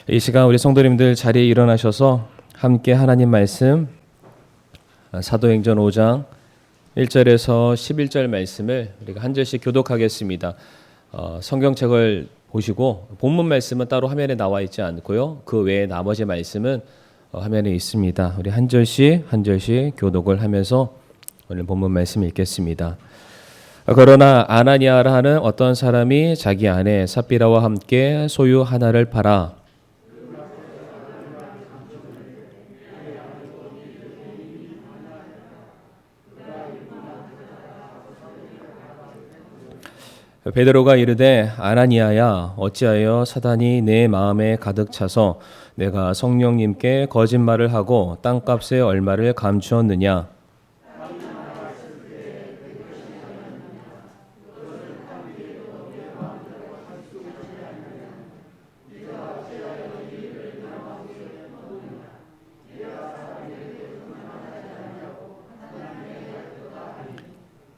이 시간 우리 성도님들 자리에 일어나셔서 함께 하나님 말씀 사도행전 5장 1절에서 11절 말씀을 우리가 한 절씩 교독하겠습니다. 성경책을 보시고 본문 말씀은 따로 화면에 나와 있지 않고요. 그 외에 나머지 말씀은 화면에 있습니다. 우리 한 절씩 교독을 하면서 오늘 본문 말씀 읽겠습니다. 그러나 아나니아라 하는 어떤 사람이 자기 아내 삽비라와 함께 소유 하나를 팔아 베드로가 이르되 아나니아야 어찌하여 사단이 내 마음에 가득 차서 내가 성령님께 거짓말을 하고 땅값의 얼마를 감추었느냐.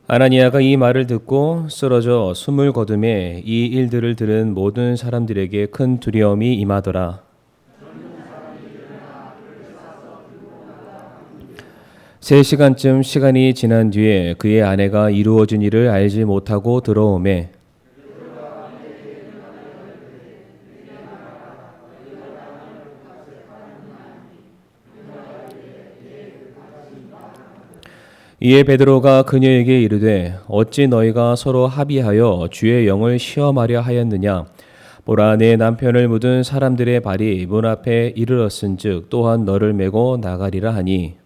아나니아가 이 말을 듣고 쓰러져 숨을 거두매 이 일들을 들은 모든 사람들에게 큰 두려움이 임하더라. 3시간쯤 시간이 지난 뒤에 그의 아내가 이루어진 일을 알지 못하고 들어오매 이에 베드로가 그녀에게 이르되 어찌 너희가 서로 합의하여 주의 영을 시험하려 하였느냐. 보라 내 남편을 묻은 사람들의 발이 문 앞에 이르렀은즉 또한 너를 메고 나가리라 하니.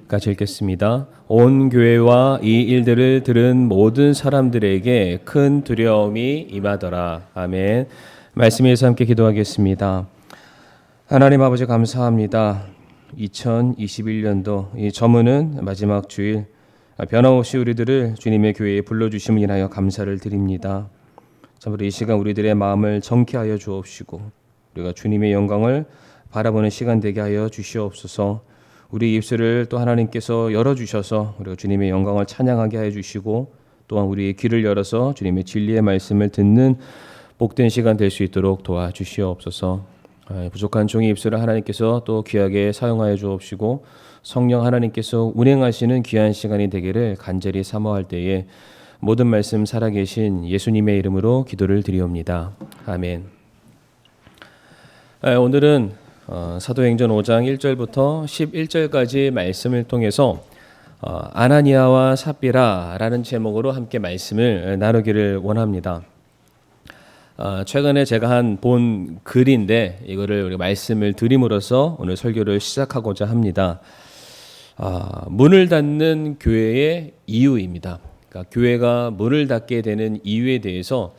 같이 읽겠습니다. 온 교회와 이 일들을 들은 모든 사람들에게 큰 두려움이 임하더라. 아멘. 말씀에서 함께 기도하겠습니다. 하나님 아버지 감사합니다. 2021년도 이 저무는 마지막 주일 변함없이 우리들을 주님의 교회에 불러주심을 인하여 감사를 드립니다. 참으로 이 시간 우리들의 마음을 정케하여 주옵시고 우리가 주님의 영광을 바라보는 시간 되게 하여 주시옵소서. 우리 입술을 또 하나님께서 열어주셔서 우리가 주님의 영광을 찬양하게 해주시고 또한 우리의 귀를 열어서 주님의 진리의 말씀을 듣는 복된 시간 될 수 있도록 도와주시옵소서. 부족한 종의 입술을 하나님께서 또 귀하게 사용하여 주옵시고 성령 하나님께서 운행하시는 귀한 시간이 되기를 간절히 사모할 때에 모든 말씀 살아계신 예수님의 이름으로 기도를 드리옵니다. 아멘. 오늘은 사도행전 5장 1절부터 11절까지 말씀을 통해서 아나니아와 삽비라라는 제목으로 함께 말씀을 나누기를 원합니다. 최근에 제가 본 글인데 이거를 우리 말씀을 드림으로써 오늘 설교를 시작하고자 합니다. 문을 닫는 교회의 이유입니다. 그러니까 교회가 문을 닫게 되는 이유에 대해서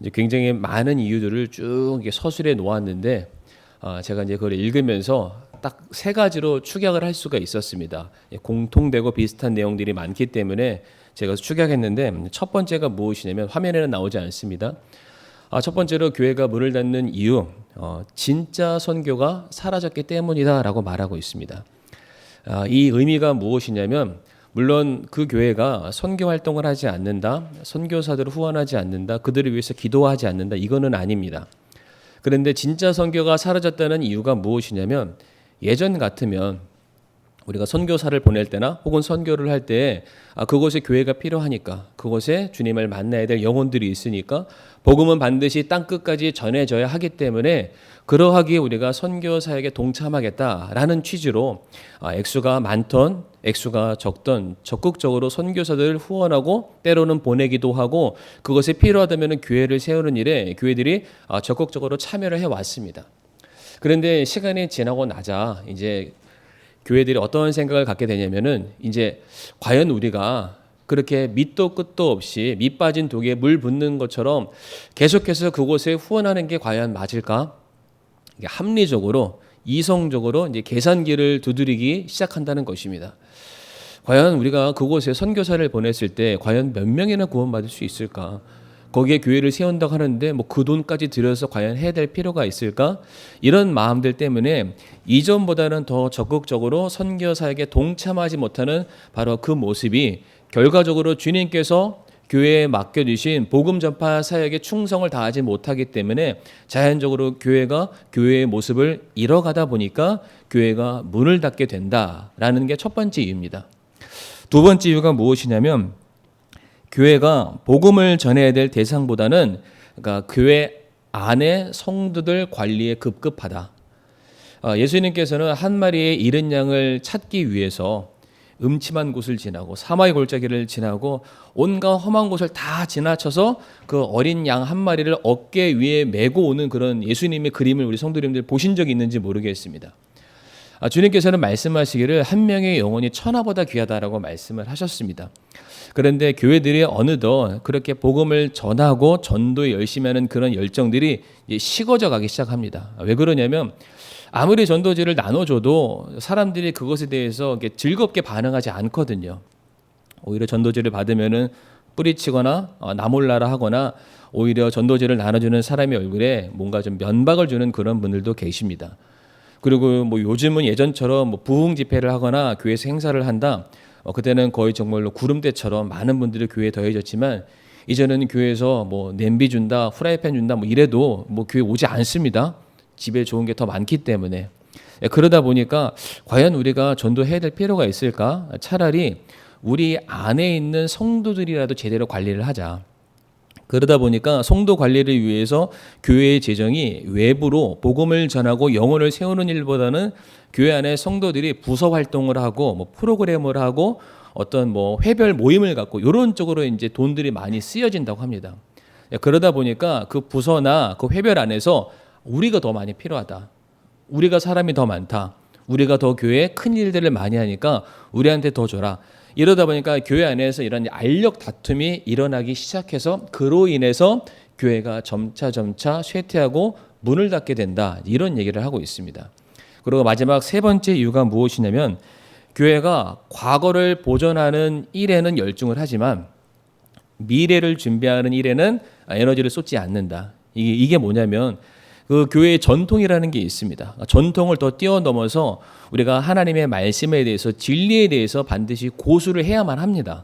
이제 굉장히 많은 이유들을 쭉 서술해 놓았는데 제가 이제 그걸 읽으면서 딱 3가지로 축약을 할 수가 있었습니다. 공통되고 비슷한 내용들이 많기 때문에 제가 축약했는데 첫 번째가 무엇이냐면 화면에는 나오지 않습니다. 첫 번째로 교회가 문을 닫는 이유, 진짜 선교가 사라졌기 때문이다라고 말하고 있습니다. 이 의미가 무엇이냐면 물론 그 교회가 선교 활동을 하지 않는다, 선교사들을 후원하지 않는다, 그들을 위해서 기도하지 않는다, 이거는 아닙니다. 그런데 진짜 선교가 사라졌다는 이유가 무엇이냐면 예전 같으면 우리가 선교사를 보낼 때나 혹은 선교를 할 때 그곳에 교회가 필요하니까 그곳에 주님을 만나야 될 영혼들이 있으니까 복음은 반드시 땅끝까지 전해져야 하기 때문에 그러하기에 우리가 선교 사역에 동참하겠다라는 취지로 액수가 많던 액수가 적던 적극적으로 선교사들을 후원하고 때로는 보내기도 하고 그것에 필요하다면 교회를 세우는 일에 교회들이 적극적으로 참여를 해왔습니다. 그런데 시간이 지나고 나자 이제 교회들이 어떤 생각을 갖게 되냐면은 이제 과연 우리가 그렇게 밑도 끝도 없이 밑 빠진 독에 물 붓는 것처럼 계속해서 그곳에 후원하는 게 과연 맞을까? 합리적으로 이성적으로 이제 계산기를 두드리기 시작한다는 것입니다. 과연 우리가 그곳에 선교사를 보냈을 때 과연 몇 명이나 구원받을 수 있을까? 거기에 교회를 세운다고 하는데 뭐 그 돈까지 들여서 과연 해야 될 필요가 있을까? 이런 마음들 때문에 이전보다는 더 적극적으로 선교사에게 동참하지 못하는 바로 그 모습이 결과적으로 주님께서 교회에 맡겨주신 복음 전파 사역에 충성을 다하지 못하기 때문에 자연적으로 교회가 교회의 모습을 잃어가다 보니까 교회가 문을 닫게 된다라는 게 첫 번째 이유입니다. 두 번째 이유가 무엇이냐면 교회가 복음을 전해야 될 대상보다는 그러니까 교회 안에 성도들 관리에 급급하다. 예수님께서는 한 마리의 잃은 양을 찾기 위해서 음침한 곳을 지나고 사마의 골짜기를 지나고 온갖 험한 곳을 다 지나쳐서 그 어린 양 한 마리를 어깨 위에 메고 오는 그런 예수님의 그림을 우리 성도님들 보신 적이 있는지 모르겠습니다. 주님께서는 말씀하시기를 한 명의 영혼이 천하보다 귀하다라고 말씀을 하셨습니다. 그런데 교회들이 어느덧 그렇게 복음을 전하고 전도에 열심히 하는 그런 열정들이 식어져 가기 시작합니다. 왜 그러냐면 아무리 전도지를 나눠줘도 사람들이 그것에 대해서 즐겁게 반응하지 않거든요. 오히려 전도지를 받으면은 뿌리치거나 나몰라라 하거나 오히려 전도지를 나눠주는 사람의 얼굴에 뭔가 좀 면박을 주는 그런 분들도 계십니다. 그리고 뭐 요즘은 예전처럼 뭐 부흥 집회를 하거나 교회에서 행사를 한다. 그때는 거의 정말로 구름대처럼 많은 분들이 교회에 더해졌지만 이제는 교회에서 뭐 냄비 준다, 후라이팬 준다 뭐 이래도 뭐 교회 오지 않습니다. 집에 좋은 게 더 많기 때문에. 그러다 보니까 과연 우리가 전도해야 될 필요가 있을까? 차라리 우리 안에 있는 성도들이라도 제대로 관리를 하자. 그러다 보니까 성도 관리를 위해서 교회의 재정이 외부로 복음을 전하고 영혼을 세우는 일보다는 교회 안에 성도들이 부서 활동을 하고 뭐 프로그램을 하고 어떤 뭐 회별 모임을 갖고 이런 쪽으로 이제 돈들이 많이 쓰여진다고 합니다. 그러다 보니까 그 부서나 그 회별 안에서 우리가 더 많이 필요하다. 우리가 사람이 더 많다. 우리가 더 교회에 큰 일들을 많이 하니까 우리한테 더 줘라. 이러다 보니까 교회 안에서 이런 알력 다툼이 일어나기 시작해서 그로 인해서 교회가 점차 쇠퇴하고 문을 닫게 된다. 이런 얘기를 하고 있습니다. 그리고 마지막 세 번째 이유가 무엇이냐면 교회가 과거를 보존하는 일에는 열중을 하지만 미래를 준비하는 일에는 에너지를 쏟지 않는다. 이게 뭐냐면 그 교회의 전통이라는 게 있습니다. 전통을 더 뛰어넘어서 우리가 하나님의 말씀에 대해서 진리에 대해서 반드시 고수를 해야만 합니다.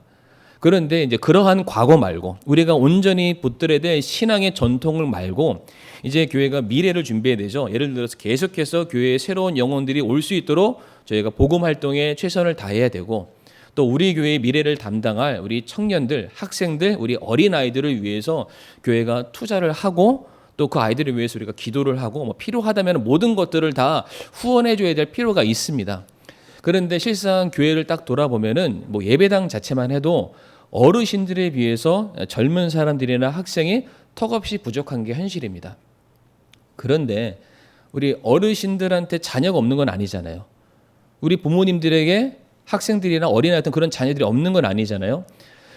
그런데 이제 그러한 과거 말고 우리가 온전히 붙들어야 될 신앙의 전통을 말고 이제 교회가 미래를 준비해야 되죠. 예를 들어서 계속해서 교회에 새로운 영혼들이 올 수 있도록 저희가 복음 활동에 최선을 다해야 되고 또 우리 교회의 미래를 담당할 우리 청년들, 학생들, 우리 어린아이들을 위해서 교회가 투자를 하고 또 그 아이들을 위해서 우리가 기도를 하고 뭐 필요하다면 모든 것들을 다 후원해 줘야 될 필요가 있습니다. 그런데 실상 교회를 딱 돌아보면은 뭐 예배당 자체만 해도 어르신들에 비해서 젊은 사람들이나 학생이 턱없이 부족한 게 현실입니다. 그런데 우리 어르신들한테 자녀가 없는 건 아니잖아요. 우리 부모님들에게 학생들이나 어린아이 같은 그런 자녀들이 없는 건 아니잖아요.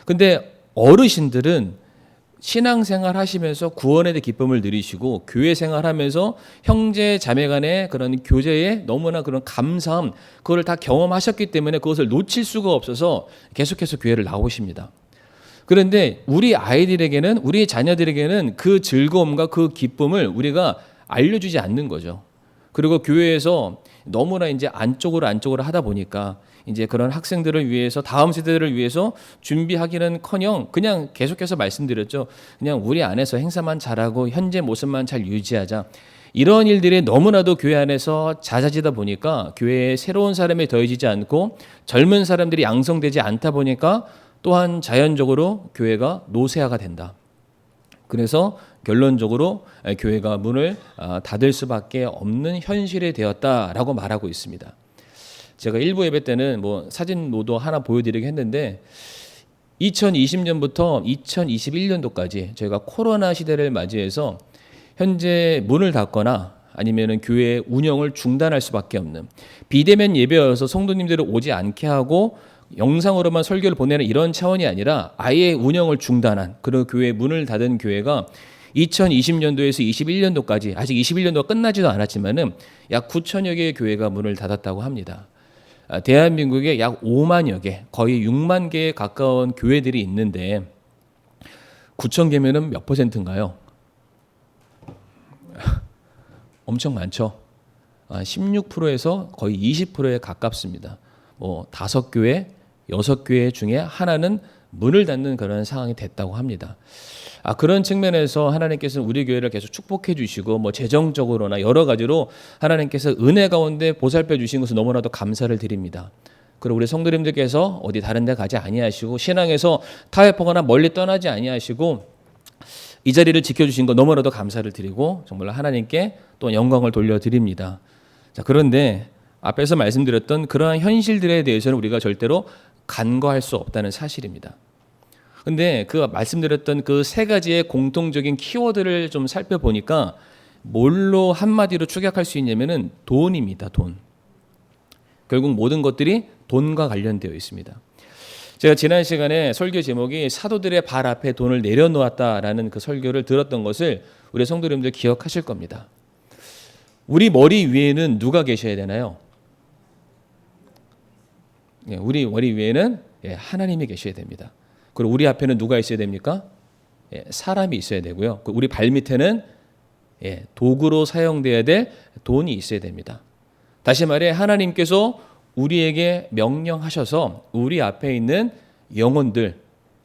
근데 어르신들은 신앙생활 하시면서 구원에 대해 기쁨을 누리시고 교회 생활하면서 형제 자매 간의 그런 교제에 너무나 그런 감사함 그걸 다 경험하셨기 때문에 그것을 놓칠 수가 없어서 계속해서 교회를 나오십니다. 그런데 우리 아이들에게는 우리 자녀들에게는 그 즐거움과 그 기쁨을 우리가 알려주지 않는 거죠. 그리고 교회에서 너무나 이제 안쪽으로 하다 보니까 이제 그런 학생들을 위해서 다음 세대들을 위해서 준비하기는커녕 그냥 계속해서 말씀드렸죠. 그냥 우리 안에서 행사만 잘하고 현재 모습만 잘 유지하자. 이런 일들이 너무나도 교회 안에서 잦아지다 보니까 교회에 새로운 사람이 더해지지 않고 젊은 사람들이 양성되지 않다 보니까 또한 자연적으로 교회가 노쇠화가 된다. 그래서 결론적으로 교회가 문을 닫을 수밖에 없는 현실이 되었다라고 말하고 있습니다. 제가 일부 예배 때는 뭐 사진도 하나 보여드리긴 했는데 2020년부터 2021년도까지 저희가 코로나 시대를 맞이해서 현재 문을 닫거나 아니면은 교회 운영을 중단할 수밖에 없는 비대면 예배여서 성도님들을 오지 않게 하고 영상으로만 설교를 보내는 이런 차원이 아니라 아예 운영을 중단한 그런 교회 문을 닫은 교회가 2020년도에서 21년도까지 아직 21년도가 끝나지도 않았지만은 약 9천여 개의 교회가 문을 닫았다고 합니다. 대한민국에 약 5만여 개, 거의 6만 개에 가까운 교회들이 있는데 9천 개면은 몇 퍼센트인가요? 엄청 많죠. 16%에서 거의 20%에 가깝습니다. 뭐 5교회, 6교회 중에 하나는 문을 닫는 그런 상황이 됐다고 합니다. 그런 측면에서 하나님께서는 우리 교회를 계속 축복해 주시고 뭐 재정적으로나 여러 가지로 하나님께서 은혜 가운데 보살펴 주신 것을 너무나도 감사를 드립니다. 그리고 우리 성도님들께서 어디 다른 데 가지 아니하시고 신앙에서 타협하거나 멀리 떠나지 아니하시고 이 자리를 지켜주신 것 너무나도 감사를 드리고 정말 하나님께 또 영광을 돌려드립니다. 자, 그런데 앞에서 말씀드렸던 그러한 현실들에 대해서는 우리가 절대로 간과할 수 없다는 사실입니다. 근데 그 말씀드렸던 그 세 가지의 공통적인 키워드를 좀 살펴보니까 뭘로 한마디로 축약할 수 있냐면은 돈입니다. 돈. 결국 모든 것들이 돈과 관련되어 있습니다. 제가 지난 시간에 설교 제목이 사도들의 발 앞에 돈을 내려놓았다라는 그 설교를 들었던 것을 우리 성도님들 기억하실 겁니다. 우리 머리 위에는 누가 계셔야 되나요? 우리 머리 위에는 하나님이 계셔야 됩니다. 그리고 우리 앞에는 누가 있어야 됩니까? 사람이 있어야 되고요. 우리 발 밑에는 도구로 사용돼야 될 돈이 있어야 됩니다. 다시 말해 하나님께서 우리에게 명령하셔서 우리 앞에 있는 영혼들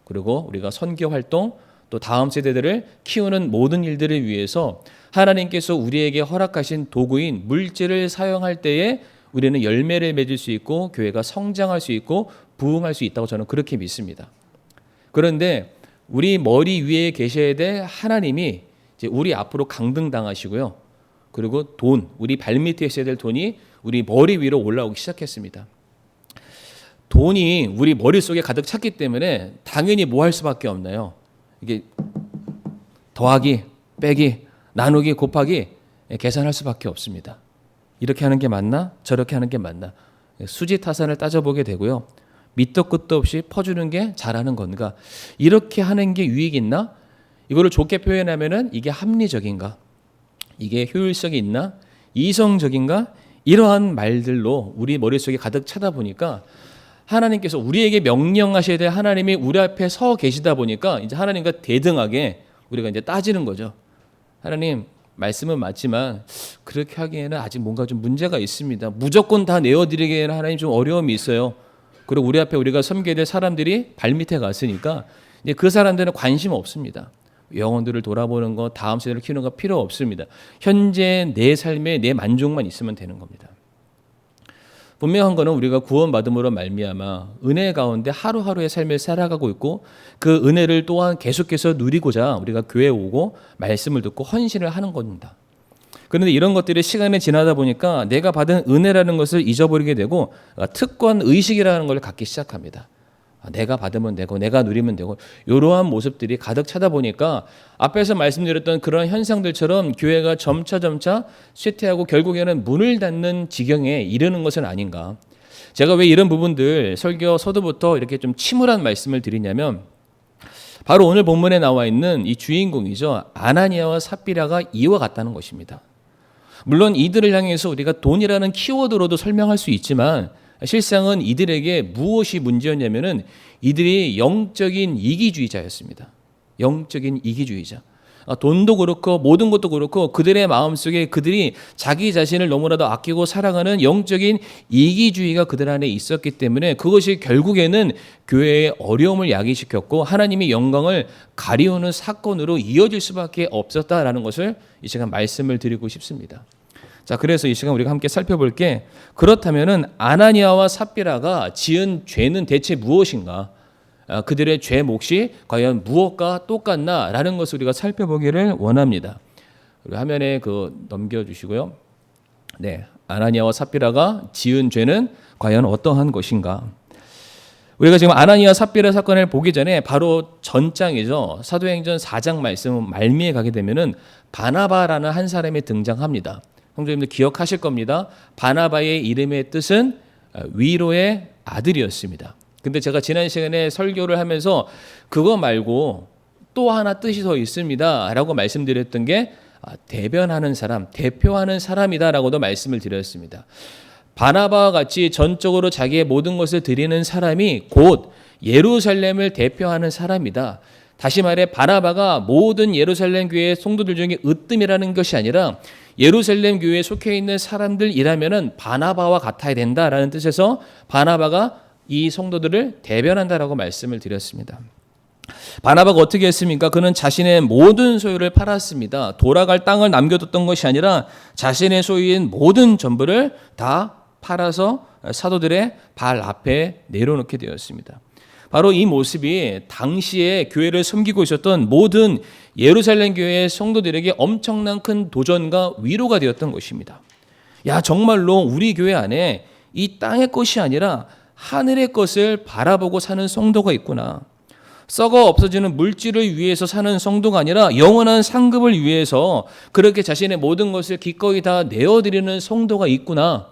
그리고 우리가 선교 활동 또 다음 세대들을 키우는 모든 일들을 위해서 하나님께서 우리에게 허락하신 도구인 물질을 사용할 때에 우리는 열매를 맺을 수 있고 교회가 성장할 수 있고 부흥할 수 있다고 저는 그렇게 믿습니다. 그런데 우리 머리 위에 계셔야 될 하나님이 이제 우리 앞으로 강등당하시고요. 그리고 돈, 우리 발밑에 있어야 될 돈이 우리 머리 위로 올라오기 시작했습니다. 돈이 우리 머릿속에 가득 찼기 때문에 당연히 뭐 할 수밖에 없나요? 이게 더하기, 빼기, 나누기, 곱하기 계산할 수밖에 없습니다. 이렇게 하는 게 맞나? 저렇게 하는 게 맞나? 수지타산을 따져보게 되고요. 밑도 끝도 없이 퍼주는 게 잘하는 건가? 이렇게 하는 게 유익 있나? 이거를 좋게 표현하면은 이게 합리적인가? 이게 효율성이 있나? 이성적인가? 이러한 말들로 우리 머릿속에 가득 차다 보니까 하나님께서 우리에게 명령하셔야 될 하나님이 우리 앞에 서 계시다 보니까 이제 하나님과 대등하게 우리가 이제 따지는 거죠. 하나님, 말씀은 맞지만 그렇게 하기에는 아직 뭔가 좀 문제가 있습니다. 무조건 다 내어드리기에는 하나님 좀 어려움이 있어요. 그리고 우리 앞에 우리가 섬겨야 될 사람들이 발밑에 갔으니까 이제 그 사람들은 관심 없습니다. 영혼들을 돌아보는 것, 다음 세대를 키우는 거 필요 없습니다. 현재 내 삶에 내 만족만 있으면 되는 겁니다. 분명한 거는 우리가 구원받음으로 말미암아 은혜 가운데 하루하루의 삶을 살아가고 있고 그 은혜를 또한 계속해서 누리고자 우리가 교회에 오고 말씀을 듣고 헌신을 하는 겁니다. 그런데 이런 것들이 시간이 지나다 보니까 내가 받은 은혜라는 것을 잊어버리게 되고 특권 의식이라는 걸 갖기 시작합니다. 내가 받으면 되고 내가 누리면 되고 이러한 모습들이 가득 차다 보니까 앞에서 말씀드렸던 그런 현상들처럼 교회가 점차 쇠퇴하고 결국에는 문을 닫는 지경에 이르는 것은 아닌가. 제가 왜 이런 부분들 설교 서두부터 이렇게 좀 침울한 말씀을 드리냐면 바로 오늘 본문에 나와 있는 이 주인공이죠. 아나니아와 삽비라가 이와 같다는 것입니다. 물론 이들을 향해서 우리가 돈이라는 키워드로도 설명할 수 있지만 실상은 이들에게 무엇이 문제였냐면은 이들이 영적인 이기주의자였습니다. 영적인 이기주의자. 돈도 그렇고 모든 것도 그렇고 그들의 마음속에 그들이 자기 자신을 너무나도 아끼고 사랑하는 영적인 이기주의가 그들 안에 있었기 때문에 그것이 결국에는 교회의 어려움을 야기시켰고 하나님의 영광을 가리우는 사건으로 이어질 수밖에 없었다라는 것을 이 시간 말씀을 드리고 싶습니다. 자, 그래서 이 시간 우리가 함께 살펴볼 게 그렇다면은 아나니아와 삽비라가 지은 죄는 대체 무엇인가? 그들의 죄 몫이 과연 무엇과 똑같나라는 것을 우리가 살펴보기를 원합니다. 우리 화면에 넘겨주시고요. 네, 아나니아와 삽비라가 지은 죄는 과연 어떠한 것인가? 우리가 지금 아나니아 삽비라 사건을 보기 전에 바로 전장이죠. 사도행전 4장 말씀 말미에 가게 되면은 바나바라는 한 사람이 등장합니다. 성도님들 기억하실 겁니다. 바나바의 이름의 뜻은 위로의 아들이었습니다. 근데 제가 지난 시간에 설교를 하면서 그거 말고 또 하나 뜻이 더 있습니다 라고 말씀드렸던 게 대변하는 사람, 대표하는 사람이다 라고도 말씀을 드렸습니다. 바나바와 같이 전적으로 자기의 모든 것을 드리는 사람이 곧 예루살렘을 대표하는 사람이다. 다시 말해 바나바가 모든 예루살렘 교회의 성도들 중에 으뜸이라는 것이 아니라 예루살렘 교회에 속해 있는 사람들이라면은 바나바와 같아야 된다라는 뜻에서 바나바가 이 성도들을 대변한다라고 말씀을 드렸습니다. 바나바가 어떻게 했습니까? 그는 자신의 모든 소유를 팔았습니다. 돌아갈 땅을 남겨뒀던 것이 아니라 자신의 소유인 모든 전부를 다 팔아서 사도들의 발 앞에 내려놓게 되었습니다. 바로 이 모습이 당시에 교회를 섬기고 있었던 모든 예루살렘 교회의 성도들에게 엄청난 큰 도전과 위로가 되었던 것입니다. 야, 정말로 우리 교회 안에 이 땅의 것이 아니라 하늘의 것을 바라보고 사는 성도가 있구나. 썩어 없어지는 물질을 위해서 사는 성도가 아니라 영원한 상급을 위해서 그렇게 자신의 모든 것을 기꺼이 다 내어드리는 성도가 있구나.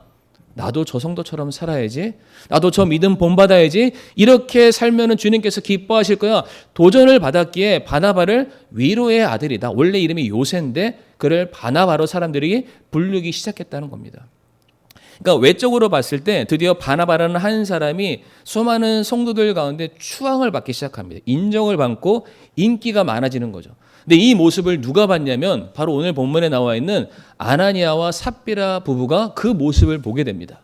나도 저 성도처럼 살아야지. 나도 저 믿음 본받아야지. 이렇게 살면은 주님께서 기뻐하실 거야. 도전을 받았기에 바나바를 위로의 아들이다. 원래 이름이 요새인데 그를 바나바로 사람들이 부르기 시작했다는 겁니다. 그러니까 외적으로 봤을 때 드디어 바나바라는 한 사람이 수많은 성도들 가운데 추앙을 받기 시작합니다. 인정을 받고 인기가 많아지는 거죠. 근데 이 모습을 누가 봤냐면 바로 오늘 본문에 나와 있는 아나니아와 삽비라 부부가 그 모습을 보게 됩니다.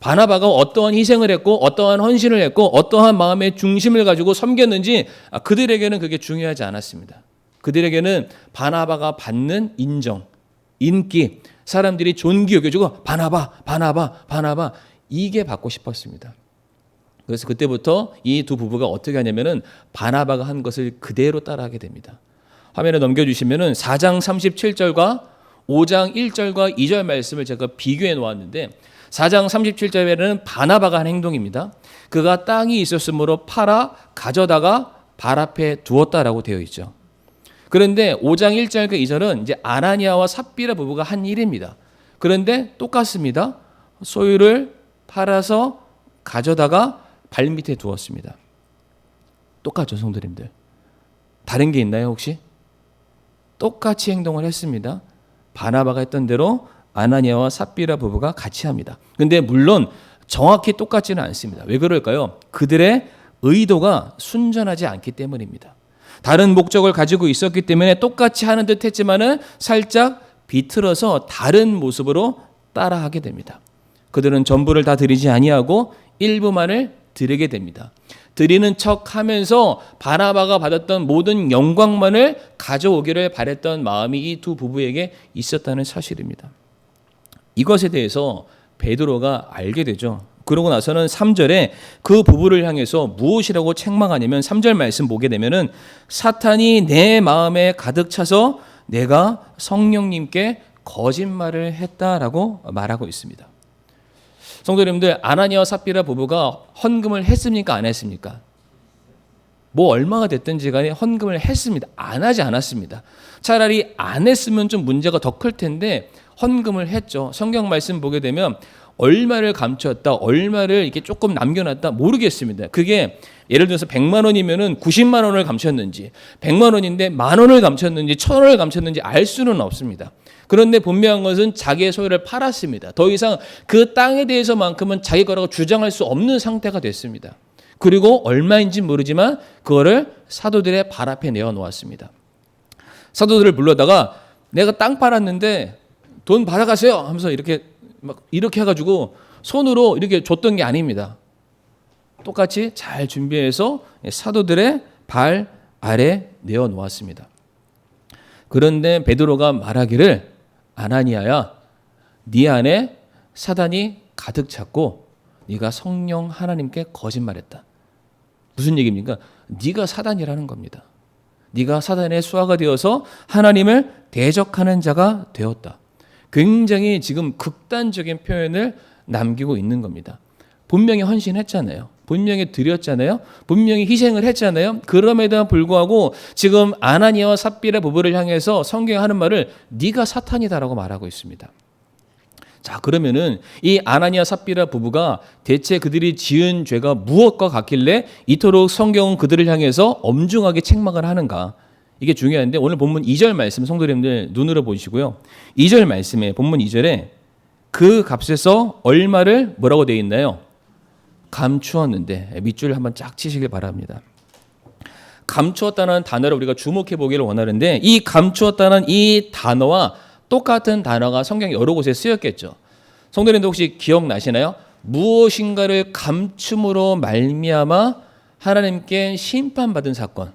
바나바가 어떠한 희생을 했고 어떠한 헌신을 했고 어떠한 마음의 중심을 가지고 섬겼는지 그들에게는 그게 중요하지 않았습니다. 그들에게는 바나바가 받는 인정, 인기, 사람들이 존귀 여겨주고 바나바 이게 받고 싶었습니다. 그래서 그때부터 이 두 부부가 어떻게 하냐면은 바나바가 한 것을 그대로 따라하게 됩니다. 화면에 넘겨주시면은 4장 37절과 5장 1절과 2절 말씀을 제가 비교해 놓았는데 4장 37절에는 바나바가 한 행동입니다. 그가 땅이 있었으므로 팔아 가져다가 발 앞에 두었다라고 되어 있죠. 그런데 5장 1절과 2절은 이제 아나니아와 삽비라 부부가 한 일입니다. 그런데 똑같습니다. 소유를 팔아서 가져다가 발 밑에 두었습니다. 똑같죠, 성도님들. 다른 게 있나요, 혹시? 똑같이 행동을 했습니다. 바나바가 했던 대로 아나니아와 삽비라 부부가 같이 합니다. 근데 물론 정확히 똑같지는 않습니다. 왜 그럴까요? 그들의 의도가 순전하지 않기 때문입니다. 다른 목적을 가지고 있었기 때문에 똑같이 하는 듯 했지만은 살짝 비틀어서 다른 모습으로 따라하게 됩니다. 그들은 전부를 다 드리지 아니하고 일부만을 드리게 됩니다. 드리는 척 하면서 바나바가 받았던 모든 영광만을 가져오기를 바랬던 마음이 이 두 부부에게 있었다는 사실입니다. 이것에 대해서 베드로가 알게 되죠. 그러고 나서는 3절에 그 부부를 향해서 무엇이라고 책망하냐면 3절 말씀 보게 되면은 사탄이 내 마음에 가득 차서 내가 성령님께 거짓말을 했다라고 말하고 있습니다. 성도 여러분들, 아나니아와 삽비라 부부가 헌금을 했습니까? 안 했습니까? 뭐 얼마가 됐든지 간에 헌금을 했습니다. 안 하지 않았습니다. 차라리 안 했으면 좀 문제가 더 클 텐데 헌금을 했죠. 성경 말씀 보게 되면 얼마를 감췄다, 얼마를 이렇게 조금 남겨놨다 모르겠습니다. 그게 예를 들어서 100만 원이면은 90만 원을 감췄는지 100만 원인데 10,000원을 감췄는지 1,000원을 감췄는지 알 수는 없습니다. 그런데 분명한 것은 자기의 소유를 팔았습니다. 더 이상 그 땅에 대해서만큼은 자기 거라고 주장할 수 없는 상태가 됐습니다. 그리고 얼마인지 모르지만 그거를 사도들의 발 앞에 내어놓았습니다. 사도들을 불러다가 내가 땅 팔았는데 돈 받아가세요 하면서 이렇게 해가지고 손으로 이렇게 줬던 게 아닙니다. 똑같이 잘 준비해서 사도들의 발 아래 내어놓았습니다. 그런데 베드로가 말하기를 아나니아야, 네 안에 사단이 가득 찼고 네가 성령 하나님께 거짓말했다. 무슨 얘기입니까? 네가 사단이라는 겁니다. 네가 사단의 수하가 되어서 하나님을 대적하는 자가 되었다. 굉장히 지금 극단적인 표현을 남기고 있는 겁니다. 분명히 헌신했잖아요. 분명히 드렸잖아요. 분명히 희생을 했잖아요. 그럼에도 불구하고 지금 아나니아와 삽비라 부부를 향해서 성경이 하는 말을 네가 사탄이다라고 말하고 있습니다. 자, 그러면은 이 아나니아 삽비라 부부가 대체 그들이 지은 죄가 무엇과 같길래 이토록 성경은 그들을 향해서 엄중하게 책망을 하는가? 이게 중요한데 오늘 본문 2절 말씀 성도님들 눈으로 보시고요. 2절 말씀에 본문 2절에 그 값에서 얼마를 뭐라고 되어 있나요? 감추었는데, 밑줄 한번 쫙 치시길 바랍니다. 감추었다는 단어를 우리가 주목해 보기를 원하는데, 이 감추었다는 이 단어와 똑같은 단어가 성경 여러 곳에 쓰였겠죠. 성도님들 혹시 기억나시나요? 무엇인가를 감춤으로 말미암아 하나님께 심판받은 사건,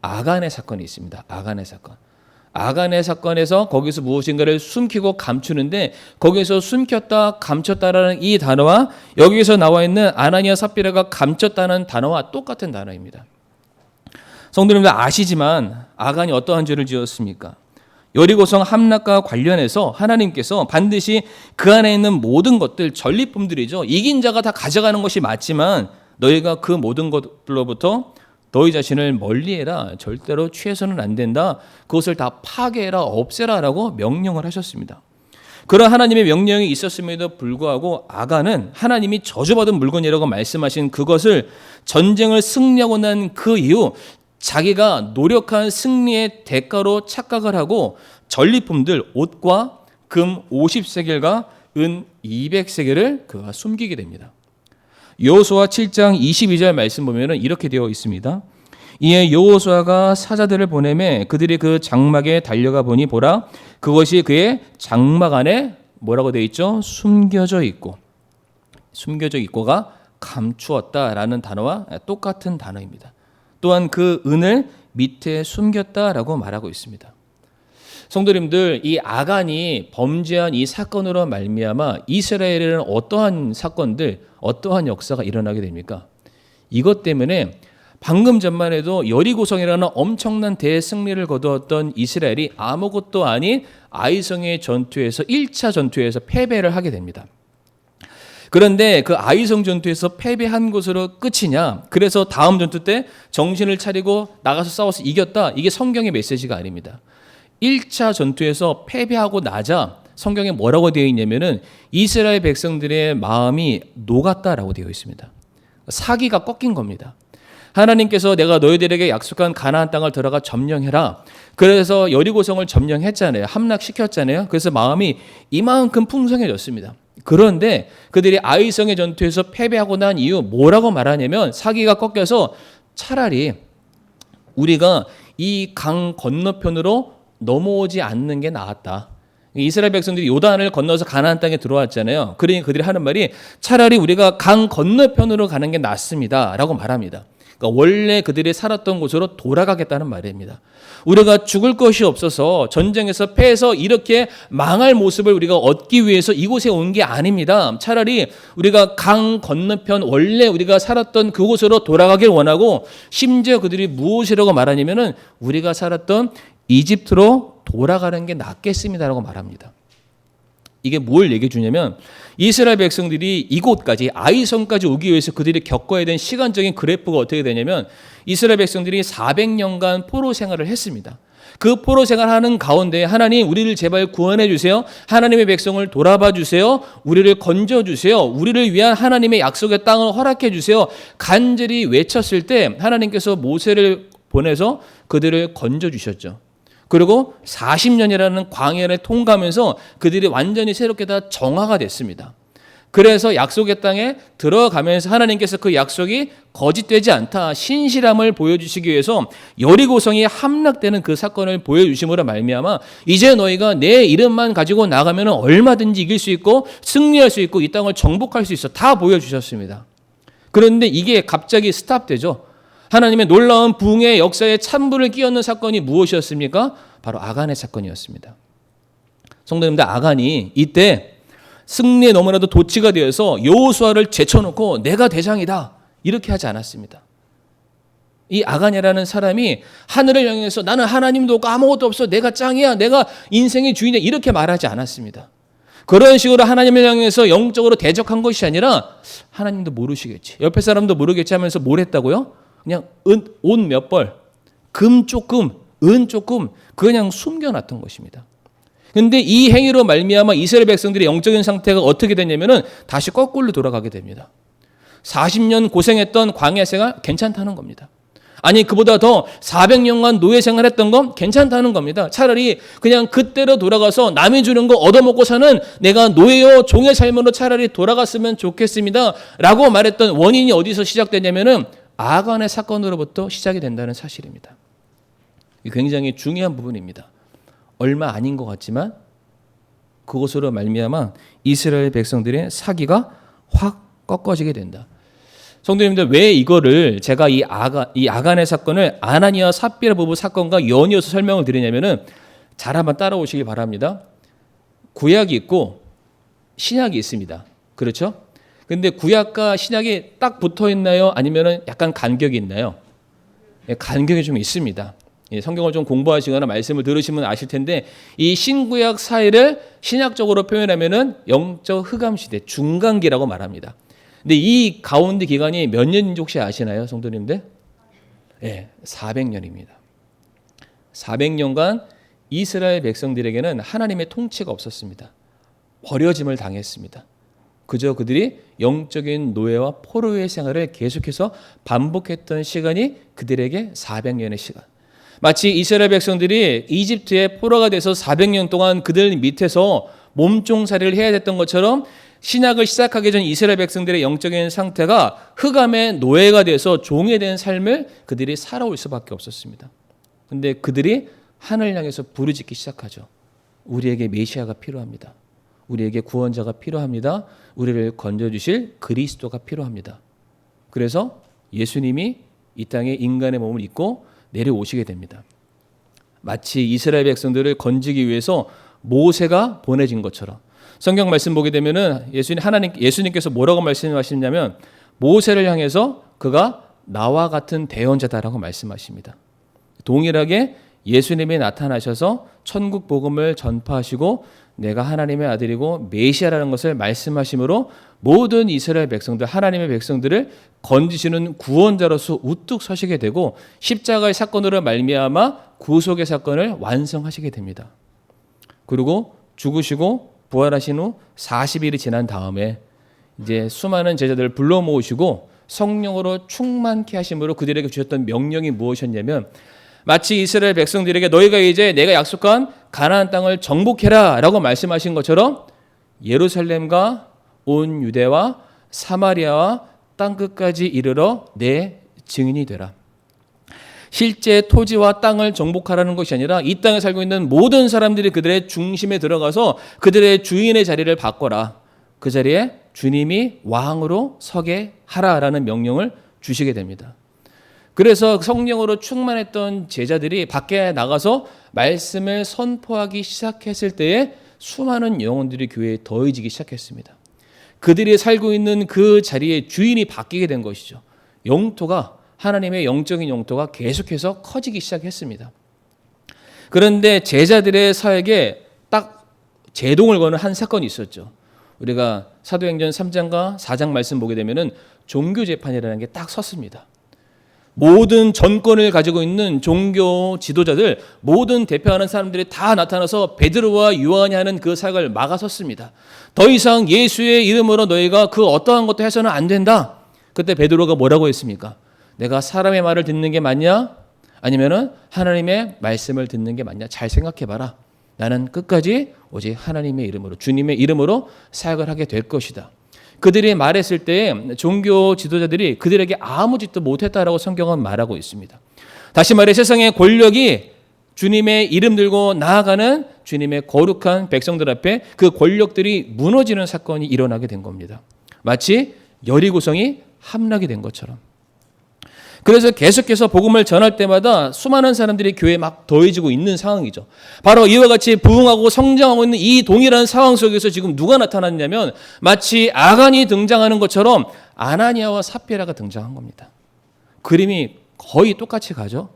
아간의 사건이 있습니다. 아간의 사건. 아간의 사건에서 거기서 무엇인가를 숨기고 감추는데, 거기서 숨겼다 감췄다라는 이 단어와 여기서 나와 있는 아나니아 삽비라가 감췄다는 단어와 똑같은 단어입니다. 성도님들 아시지만 아간이 어떠한 죄를 지었습니까? 여리고성 함락과 관련해서 하나님께서 반드시 그 안에 있는 모든 것들, 전리품들이죠. 이긴 자가 다 가져가는 것이 맞지만 너희가 그 모든 것들로부터 너희 자신을 멀리해라. 절대로 취해서는 안 된다. 그것을 다 파괴해라, 없애라라고 명령을 하셨습니다. 그런 하나님의 명령이 있었음에도 불구하고 아간은 하나님이 저주받은 물건이라고 말씀하신 그것을 전쟁을 승리하고 난 그 이후 자기가 노력한 승리의 대가로 착각을 하고 전리품들, 옷과 금 50세겔과 은 200세겔을 그가 숨기게 됩니다. 여호수아 7장 22절 말씀 보면은 이렇게 되어 있습니다. 이에 여호수아가 사자들을 보내매 그들이 그 장막에 달려가 보니 보라, 그것이 그의 장막 안에 뭐라고 되어 있죠? 숨겨져 있고가 감추었다라는 단어와 똑같은 단어입니다. 또한 그 은을 밑에 숨겼다라고 말하고 있습니다. 성도님들, 이 아간이 범죄한 이 사건으로 말미암아 이스라엘에는 어떠한 사건들, 어떠한 역사가 일어나게 됩니까? 이것 때문에 방금 전만 해도 여리고성이라는 엄청난 대승리를 거두었던 이스라엘이 아무것도 아닌 아이성의 전투에서 1차 전투에서 패배를 하게 됩니다. 그런데 그 아이성 전투에서 패배한 것으로 끝이냐? 그래서 다음 전투 때 정신을 차리고 나가서 싸워서 이겼다. 이게 성경의 메시지가 아닙니다. 1차 전투에서 패배하고 나자 성경에 뭐라고 되어 있냐면은 이스라엘 백성들의 마음이 녹았다라고 되어 있습니다. 사기가 꺾인 겁니다. 하나님께서 내가 너희들에게 약속한 가나안 땅을 들어가 점령해라. 그래서 여리고성을 점령했잖아요. 함락시켰잖아요. 그래서 마음이 이만큼 풍성해졌습니다. 그런데 그들이 아이성의 전투에서 패배하고 난 이후 뭐라고 말하냐면 사기가 꺾여서 차라리 우리가 이 강 건너편으로 넘어오지 않는 게 나았다. 이스라엘 백성들이 요단을 건너서 가나안 땅에 들어왔잖아요. 그러니 그들이 하는 말이 차라리 우리가 강 건너편으로 가는 게 낫습니다 라고 말합니다. 그러니까 원래 그들이 살았던 곳으로 돌아가겠다는 말입니다. 우리가 죽을 것이 없어서 전쟁에서 패해서 이렇게 망할 모습을 우리가 얻기 위해서 이곳에 온 게 아닙니다. 차라리 우리가 강 건너편 원래 우리가 살았던 그곳으로 돌아가길 원하고, 심지어 그들이 무엇이라고 말하냐면은 우리가 살았던 이집트로 돌아가는 게 낫겠습니다라고 말합니다. 이게 뭘 얘기해 주냐면 이스라엘 백성들이 이곳까지 아이성까지 오기 위해서 그들이 겪어야 된 시간적인 그래프가 어떻게 되냐면 이스라엘 백성들이 400년간 포로 생활을 했습니다. 그 포로 생활하는 가운데 하나님 우리를 제발 구원해 주세요. 하나님의 백성을 돌아봐 주세요. 우리를 건져 주세요. 우리를 위한 하나님의 약속의 땅을 허락해 주세요. 간절히 외쳤을 때 하나님께서 모세를 보내서 그들을 건져 주셨죠. 그리고 40년이라는 광야를 통과하면서 그들이 완전히 새롭게 다 정화가 됐습니다. 그래서 약속의 땅에 들어가면서 하나님께서 그 약속이 거짓되지 않다, 신실함을 보여주시기 위해서 여리고성이 함락되는 그 사건을 보여주심으로 말미암아 이제 너희가 내 이름만 가지고 나가면 얼마든지 이길 수 있고 승리할 수 있고 이 땅을 정복할 수 있어, 다 보여주셨습니다. 그런데 이게 갑자기 스탑되죠. 하나님의 놀라운 부흥의 역사에 찬불을 끼얹는 사건이 무엇이었습니까? 바로 아간의 사건이었습니다. 성도님들, 아간이 이때 승리에 너무나도 도취가 되어서 여호수아를 제쳐놓고 내가 대장이다 이렇게 하지 않았습니다. 이 아간이라는 사람이 하늘을 향해서 나는 하나님도 없고 아무것도 없어, 내가 짱이야, 내가 인생의 주인이야 이렇게 말하지 않았습니다. 그런 식으로 하나님을 향해서 영적으로 대적한 것이 아니라 하나님도 모르시겠지, 옆에 사람도 모르겠지 하면서 뭘 했다고요? 그냥 옷 몇 벌, 금 조금, 은 조금 그냥 숨겨놨던 것입니다. 그런데 이 행위로 말미암아 이스라엘 백성들의 영적인 상태가 어떻게 되냐면은 다시 거꾸로 돌아가게 됩니다. 40년 고생했던 광야 생활 괜찮다는 겁니다. 아니 그보다 더 400년간 노예 생활했던 건 괜찮다는 겁니다. 차라리 그냥 그때로 돌아가서 남이 주는 거 얻어먹고 사는 내가 노예요 종의 삶으로 차라리 돌아갔으면 좋겠습니다 라고 말했던 원인이 어디서 시작되냐면은 아간의 사건으로부터 시작이 된다는 사실입니다. 굉장히 중요한 부분입니다. 얼마 아닌 것 같지만 그것으로 말미암아 이스라엘 백성들의 사기가 확 꺾어지게 된다. 성도님들, 왜 이거를 제가 이 아간의 사건을 아나니아 삽비라 부부 사건과 연이어서 설명을 드리냐면은 잘 한번 따라오시기 바랍니다. 구약이 있고 신약이 있습니다. 그렇죠? 근데 구약과 신약이 딱 붙어 있나요? 아니면은 약간 간격이 있나요? 간격이 좀 있습니다. 성경을 좀 공부하시거나 말씀을 들으시면 아실 텐데 이 신구약 사이를 신약적으로 표현하면은 영적 흑암 시대, 중간기라고 말합니다. 근데 이 가운데 기간이 몇 년인지 혹시 아시나요, 성도님들? 네, 400년입니다. 400년간 이스라엘 백성들에게는 하나님의 통치가 없었습니다. 버려짐을 당했습니다. 그저 그들이 영적인 노예와 포로의 생활을 계속해서 반복했던 시간이 그들에게 400년의 시간. 마치 이스라엘 백성들이 이집트의 포로가 돼서 400년 동안 그들 밑에서 몸종살이를 해야 됐던 것처럼 신약을 시작하기 전 이스라엘 백성들의 영적인 상태가 흑암의 노예가 돼서 종이 된 삶을 그들이 살아올 수밖에 없었습니다. 그런데 그들이 하늘 향해서 부르짖기 시작하죠. 우리에게 메시아가 필요합니다. 우리에게 구원자가 필요합니다. 우리를 건져주실 그리스도가 필요합니다. 그래서 예수님이 이 땅에 인간의 몸을 입고 내려오시게 됩니다. 마치 이스라엘 백성들을 건지기 위해서 모세가 보내진 것처럼 성경 말씀 보게 되면은 예수님께서 뭐라고 말씀하시냐면 모세를 향해서 그가 나와 같은 대언자다라고 말씀하십니다. 동일하게 예수님이 나타나셔서 천국 복음을 전파하시고 내가 하나님의 아들이고 메시아라는 것을 말씀하심으로 모든 이스라엘 백성들, 하나님의 백성들을 건지시는 구원자로서 우뚝 서시게 되고 십자가의 사건으로 말미암아 구속의 사건을 완성하시게 됩니다. 그리고 죽으시고 부활하신 후 40일이 지난 다음에 이제 수많은 제자들을 불러 모으시고 성령으로 충만케 하심으로 그들에게 주셨던 명령이 무엇이었냐면 마치 이스라엘 백성들에게 너희가 이제 내가 약속한 가나안 땅을 정복해라 라고 말씀하신 것처럼 예루살렘과 온 유대와 사마리아와 땅끝까지 이르러 내 증인이 되라. 실제 토지와 땅을 정복하라는 것이 아니라 이 땅에 살고 있는 모든 사람들이 그들의 중심에 들어가서 그들의 주인의 자리를 바꿔라. 그 자리에 주님이 왕으로 서게 하라라는 명령을 주시게 됩니다. 그래서 성령으로 충만했던 제자들이 밖에 나가서 말씀을 선포하기 시작했을 때에 수많은 영혼들이 교회에 더해지기 시작했습니다. 그들이 살고 있는 그 자리에 주인이 바뀌게 된 것이죠. 영토가 하나님의 영적인 영토가 계속해서 커지기 시작했습니다. 그런데 제자들의 사역에 딱 제동을 거는 한 사건이 있었죠. 우리가 사도행전 3장과 4장 말씀 보게 되면은 종교 재판이라는 게 딱 섰습니다. 모든 전권을 가지고 있는 종교 지도자들, 모든 대표하는 사람들이 다 나타나서 베드로와 요한이 하는 그 사역을 막아섰습니다. 더 이상 예수의 이름으로 너희가 그 어떠한 것도 해서는 안 된다. 그때 베드로가 뭐라고 했습니까? 내가 사람의 말을 듣는 게 맞냐? 아니면은 하나님의 말씀을 듣는 게 맞냐? 잘 생각해봐라. 나는 끝까지 오직 하나님의 이름으로, 주님의 이름으로 사역을 하게 될 것이다. 그들이 말했을 때 종교 지도자들이 그들에게 아무 짓도 못했다라고 성경은 말하고 있습니다. 다시 말해 세상의 권력이 주님의 이름 들고 나아가는 주님의 거룩한 백성들 앞에 그 권력들이 무너지는 사건이 일어나게 된 겁니다. 마치 여리고성이 함락이 된 것처럼. 그래서 계속해서 복음을 전할 때마다 수많은 사람들이 교회에 막 더해지고 있는 상황이죠. 바로 이와 같이 부흥하고 성장하고 있는 이 동일한 상황 속에서 지금 누가 나타났냐면 마치 아간이 등장하는 것처럼 아나니아와 삽비라가 등장한 겁니다. 그림이 거의 똑같이 가죠.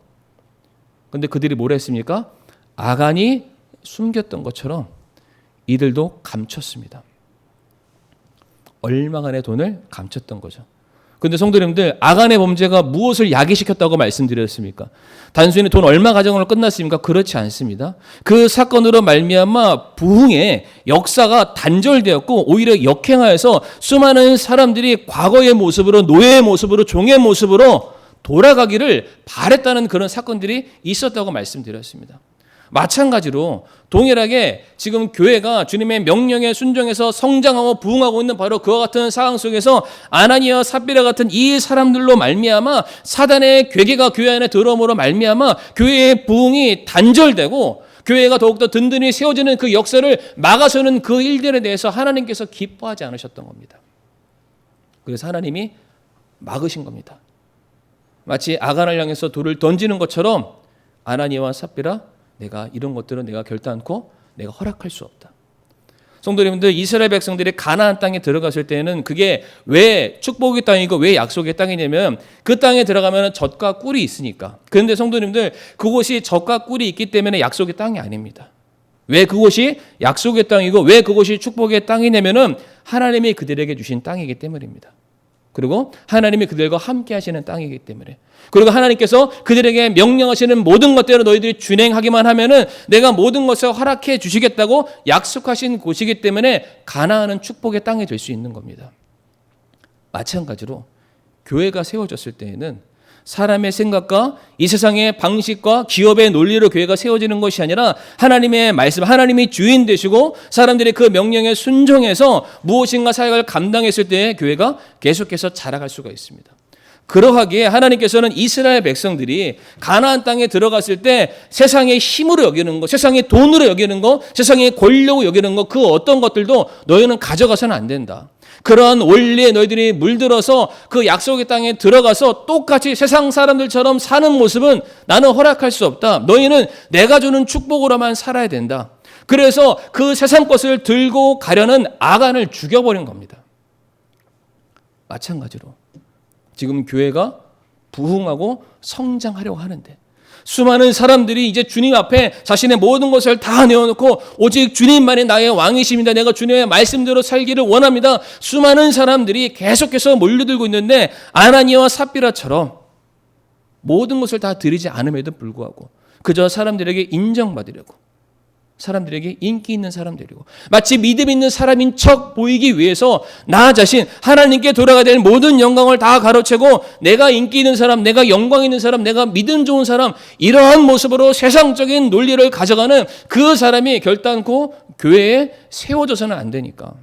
그런데 그들이 뭘 했습니까? 아간이 숨겼던 것처럼 이들도 감췄습니다. 얼마간의 돈을 감췄던 거죠. 그런데 성도님들, 아간의 범죄가 무엇을 야기시켰다고 말씀드렸습니까? 단순히 돈 얼마 가져으로 끝났습니까? 그렇지 않습니다. 그 사건으로 말미암아 부흥의 역사가 단절되었고 오히려 역행하여서 수많은 사람들이 과거의 모습으로, 노예의 모습으로, 종의 모습으로 돌아가기를 바랬다는 그런 사건들이 있었다고 말씀드렸습니다. 마찬가지로 동일하게 지금 교회가 주님의 명령에 순종해서 성장하고 부흥하고 있는 바로 그와 같은 상황 속에서 아나니아와 삽비라 같은 이 사람들로 말미암아 사단의 괴계가 교회 안에 들어옴으로 말미암아 교회의 부흥이 단절되고 교회가 더욱더 든든히 세워지는 그 역사를 막아서는 그 일들에 대해서 하나님께서 기뻐하지 않으셨던 겁니다. 그래서 하나님이 막으신 겁니다. 마치 아간을 향해서 돌을 던지는 것처럼 아나니아와 삽비라, 내가 이런 것들은 내가 결단코 내가 허락할 수 없다. 성도 여러분들, 이스라엘 백성들이 가나안 땅에 들어갔을 때는 그게 왜 축복의 땅이고 왜 약속의 땅이냐면 그 땅에 들어가면 젖과 꿀이 있으니까. 그런데 성도 여러분들, 그곳이 젖과 꿀이 있기 때문에 약속의 땅이 아닙니다. 왜 그곳이 약속의 땅이고 왜 그곳이 축복의 땅이냐면은 하나님이 그들에게 주신 땅이기 때문입니다. 그리고 하나님이 그들과 함께 하시는 땅이기 때문에, 그리고 하나님께서 그들에게 명령하시는 모든 것대로 너희들이 준행하기만 하면은 내가 모든 것을 허락해 주시겠다고 약속하신 곳이기 때문에 가나안은 축복의 땅이 될 수 있는 겁니다. 마찬가지로 교회가 세워졌을 때에는 사람의 생각과 이 세상의 방식과 기업의 논리로 교회가 세워지는 것이 아니라 하나님의 말씀, 하나님이 주인 되시고 사람들이 그 명령에 순종해서 무엇인가 사역을 감당했을 때 교회가 계속해서 자라갈 수가 있습니다. 그러하기에 하나님께서는 이스라엘 백성들이 가나안 땅에 들어갔을 때 세상의 힘으로 여기는 것, 세상의 돈으로 여기는 것, 세상의 권력으로 여기는 것, 그 어떤 것들도 너희는 가져가서는 안 된다. 그러한 원리에 너희들이 물들어서 그 약속의 땅에 들어가서 똑같이 세상 사람들처럼 사는 모습은 나는 허락할 수 없다. 너희는 내가 주는 축복으로만 살아야 된다. 그래서 그 세상 것을 들고 가려는 아간을 죽여버린 겁니다. 마찬가지로 지금 교회가 부흥하고 성장하려고 하는데 수많은 사람들이 이제 주님 앞에 자신의 모든 것을 다 내어놓고 오직 주님만이 나의 왕이십니다. 내가 주님의 말씀대로 살기를 원합니다. 수많은 사람들이 계속해서 몰려들고 있는데 아나니아와 삽비라처럼 모든 것을 다 드리지 않음에도 불구하고 그저 사람들에게 인정받으려고, 사람들에게 인기 있는 사람들이고 마치 믿음 있는 사람인 척 보이기 위해서 나 자신 하나님께 돌아가야 될 모든 영광을 다 가로채고 내가 인기 있는 사람, 내가 영광 있는 사람, 내가 믿음 좋은 사람, 이러한 모습으로 세상적인 논리를 가져가는 그 사람이 결단코 교회에 세워져서는 안 되니까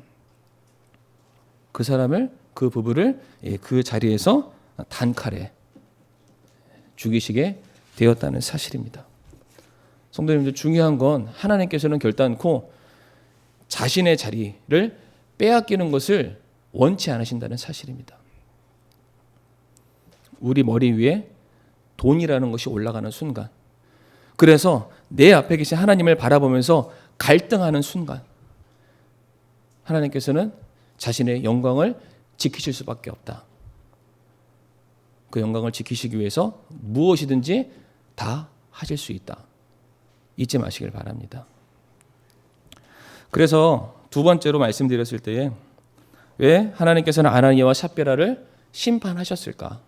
그 사람을, 그 부부를 그 자리에서 단칼에 죽이시게 되었다는 사실입니다. 성도님들, 중요한 건 하나님께서는 결단코 자신의 자리를 빼앗기는 것을 원치 않으신다는 사실입니다. 우리 머리 위에 돈이라는 것이 올라가는 순간, 그래서 내 앞에 계신 하나님을 바라보면서 갈등하는 순간 하나님께서는 자신의 영광을 지키실 수밖에 없다. 그 영광을 지키시기 위해서 무엇이든지 다 하실 수 있다. 잊지 마시길 바랍니다. 그래서 두 번째로 말씀드렸을 때에 왜 하나님께서는 아나니아와 삽비라를 심판하셨을까?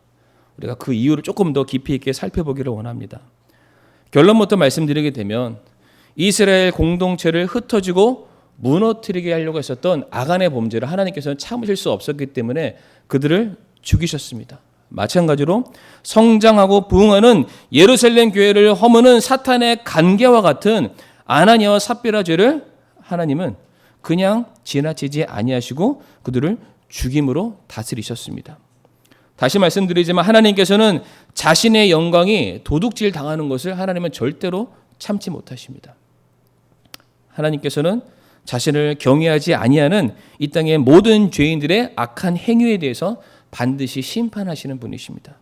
우리가 그 이유를 조금 더 깊이 있게 살펴보기를 원합니다. 결론부터 말씀드리게 되면 이스라엘 공동체를 흩어지고 무너뜨리게 하려고 했었던 아간의 범죄를 하나님께서는 참으실 수 없었기 때문에 그들을 죽이셨습니다. 마찬가지로 성장하고 부흥하는 예루살렘 교회를 허무는 사탄의 간계와 같은 아나니아와 삽비라 죄를 하나님은 그냥 지나치지 아니하시고 그들을 죽임으로 다스리셨습니다. 다시 말씀드리지만 하나님께서는 자신의 영광이 도둑질 당하는 것을 하나님은 절대로 참지 못하십니다. 하나님께서는 자신을 경외하지 아니하는 이 땅의 모든 죄인들의 악한 행위에 대해서 반드시 심판하시는 분이십니다.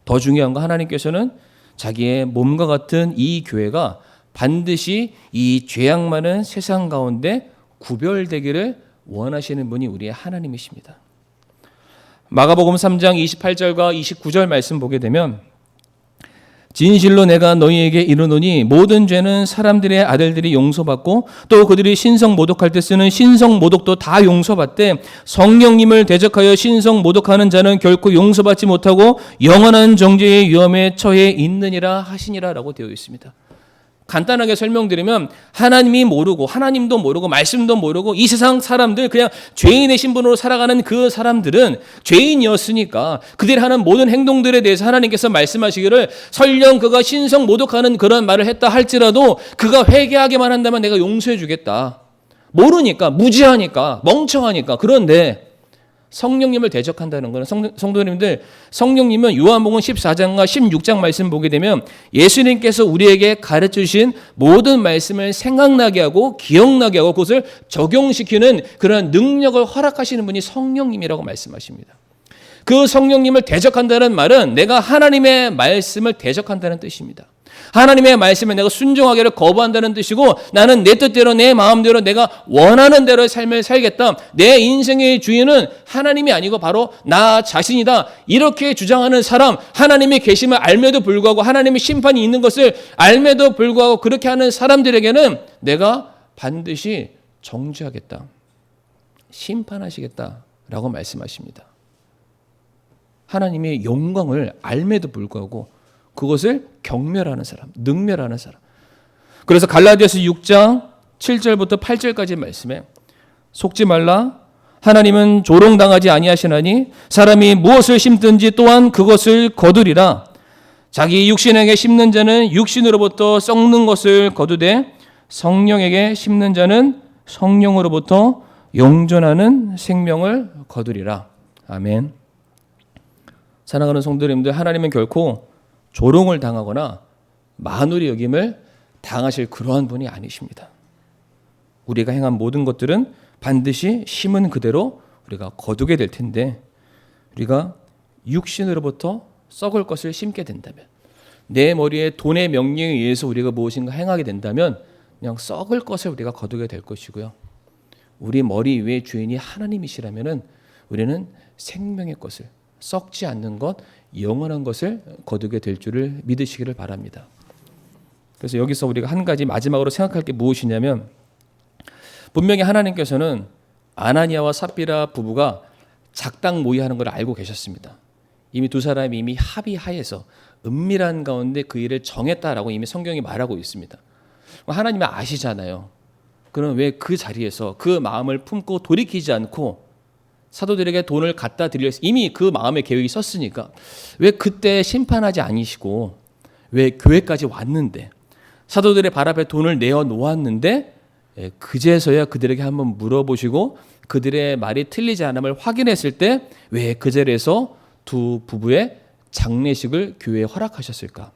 더 중요한 건 하나님께서는 자기의 몸과 같은 이 교회가 반드시 이 죄악 많은 세상 가운데 구별되기를 원하시는 분이 우리의 하나님이십니다. 마가복음 3장 28절과 29절 말씀 보게 되면 진실로 내가 너희에게 이르노니 모든 죄는 사람들의 아들들이 용서받고 또 그들이 신성 모독할 때 쓰는 신성 모독도 다 용서받되 성령님을 대적하여 신성 모독하는 자는 결코 용서받지 못하고 영원한 정죄의 위험에 처해 있느니라 하시니라 라고 되어 있습니다. 간단하게 설명드리면 하나님이 모르고 하나님도 모르고 말씀도 모르고 이 세상 사람들 그냥 죄인의 신분으로 살아가는 그 사람들은 죄인이었으니까 그들이 하는 모든 행동들에 대해서 하나님께서 말씀하시기를 설령 그가 신성 모독하는 그런 말을 했다 할지라도 그가 회개하기만 한다면 내가 용서해 주겠다. 모르니까 무지하니까 멍청하니까. 그런데 성령님을 대적한다는 것은 성도님들 성령님은 요한복음 14장과 16장 말씀 보게 되면 예수님께서 우리에게 가르쳐주신 모든 말씀을 생각나게 하고 기억나게 하고 그것을 적용시키는 그런 능력을 허락하시는 분이 성령님이라고 말씀하십니다. 그 성령님을 대적한다는 말은 내가 하나님의 말씀을 대적한다는 뜻입니다. 하나님의 말씀에 내가 순종하기를 거부한다는 뜻이고 나는 내 뜻대로 내 마음대로 내가 원하는 대로의 삶을 살겠다. 내 인생의 주인은 하나님이 아니고 바로 나 자신이다. 이렇게 주장하는 사람, 하나님이 계심을 알매도 불구하고 하나님의 심판이 있는 것을 알매도 불구하고 그렇게 하는 사람들에게는 내가 반드시 정죄하겠다. 심판하시겠다라고 말씀하십니다. 하나님의 영광을 알매도 불구하고 그것을 경멸하는 사람, 능멸하는 사람. 그래서 갈라디아서 6장 7절부터 8절까지 말씀에 속지 말라. 하나님은 조롱당하지 아니하시나니 사람이 무엇을 심든지 또한 그것을 거두리라. 자기 육신에게 심는 자는 육신으로부터 썩는 것을 거두되 성령에게 심는 자는 성령으로부터 영존하는 생명을 거두리라. 아멘. 사랑하는 성도님들, 하나님은 결코 조롱을 당하거나 만울의 여김을 당하실 그러한 분이 아니십니다. 우리가 행한 모든 것들은 반드시 심은 그대로 우리가 거두게 될 텐데 우리가 육신으로부터 썩을 것을 심게 된다면 내 머리에 돈의 명령에 의해서 우리가 무엇인가 행하게 된다면 그냥 썩을 것을 우리가 거두게 될 것이고요. 우리 머리 위의 주인이 하나님이시라면 우리는 생명의 것을 썩지 않는 것, 영원한 것을 거두게 될 줄을 믿으시기를 바랍니다. 그래서 여기서 우리가 한 가지 마지막으로 생각할 게 무엇이냐면 분명히 하나님께서는 아나니아와 삽비라 부부가 작당 모의하는 걸 알고 계셨습니다. 이미 두 사람이 이미 합의하에서 은밀한 가운데 그 일을 정했다라고 이미 성경이 말하고 있습니다. 하나님이 아시잖아요. 그럼 왜 그 자리에서 그 마음을 품고 돌이키지 않고 사도들에게 돈을 갖다 드릴 이미 그 마음의 계획이 섰으니까 왜 그때 심판하지 아니시고 왜 교회까지 왔는데 사도들의 발 앞에 돈을 내어 놓았는데 그제서야 그들에게 한번 물어보시고 그들의 말이 틀리지 않음을 확인했을 때 왜 그 자리에서 두 부부의 장례식을 교회에 허락하셨을까?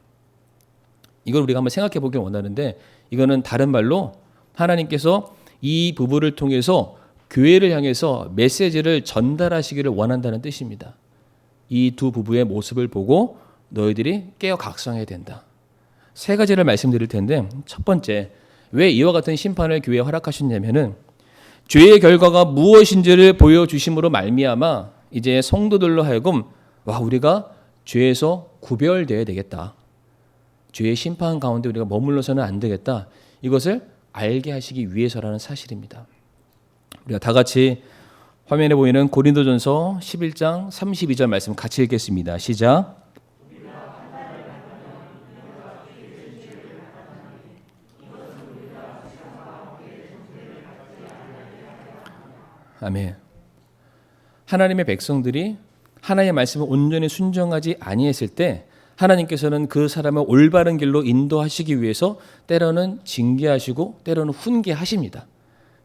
이걸 우리가 한번 생각해 보길 원하는데 이거는 다른 말로 하나님께서 이 부부를 통해서 교회를 향해서 메시지를 전달하시기를 원한다는 뜻입니다. 이 두 부부의 모습을 보고 너희들이 깨어 각성해야 된다. 세 가지를 말씀드릴 텐데 첫 번째, 왜 이와 같은 심판을 교회에 허락하셨냐면은 죄의 결과가 무엇인지를 보여주심으로 말미암아 이제 성도들로 하여금 우리가 죄에서 구별되어야 되겠다. 죄의 심판 가운데 우리가 머물러서는 안 되겠다. 이것을 알게 하시기 위해서라는 사실입니다. 우리가 다 같이 화면에 보이는 고린도전서 11장 32절 말씀 같이 읽겠습니다. 시작. 아멘. 하나님의 백성들이 하나님의 말씀을 온전히 순종하지 아니했을 때 하나님께서는 그 사람을 올바른 길로 인도하시기 위해서 때로는 징계하시고 때로는 훈계하십니다.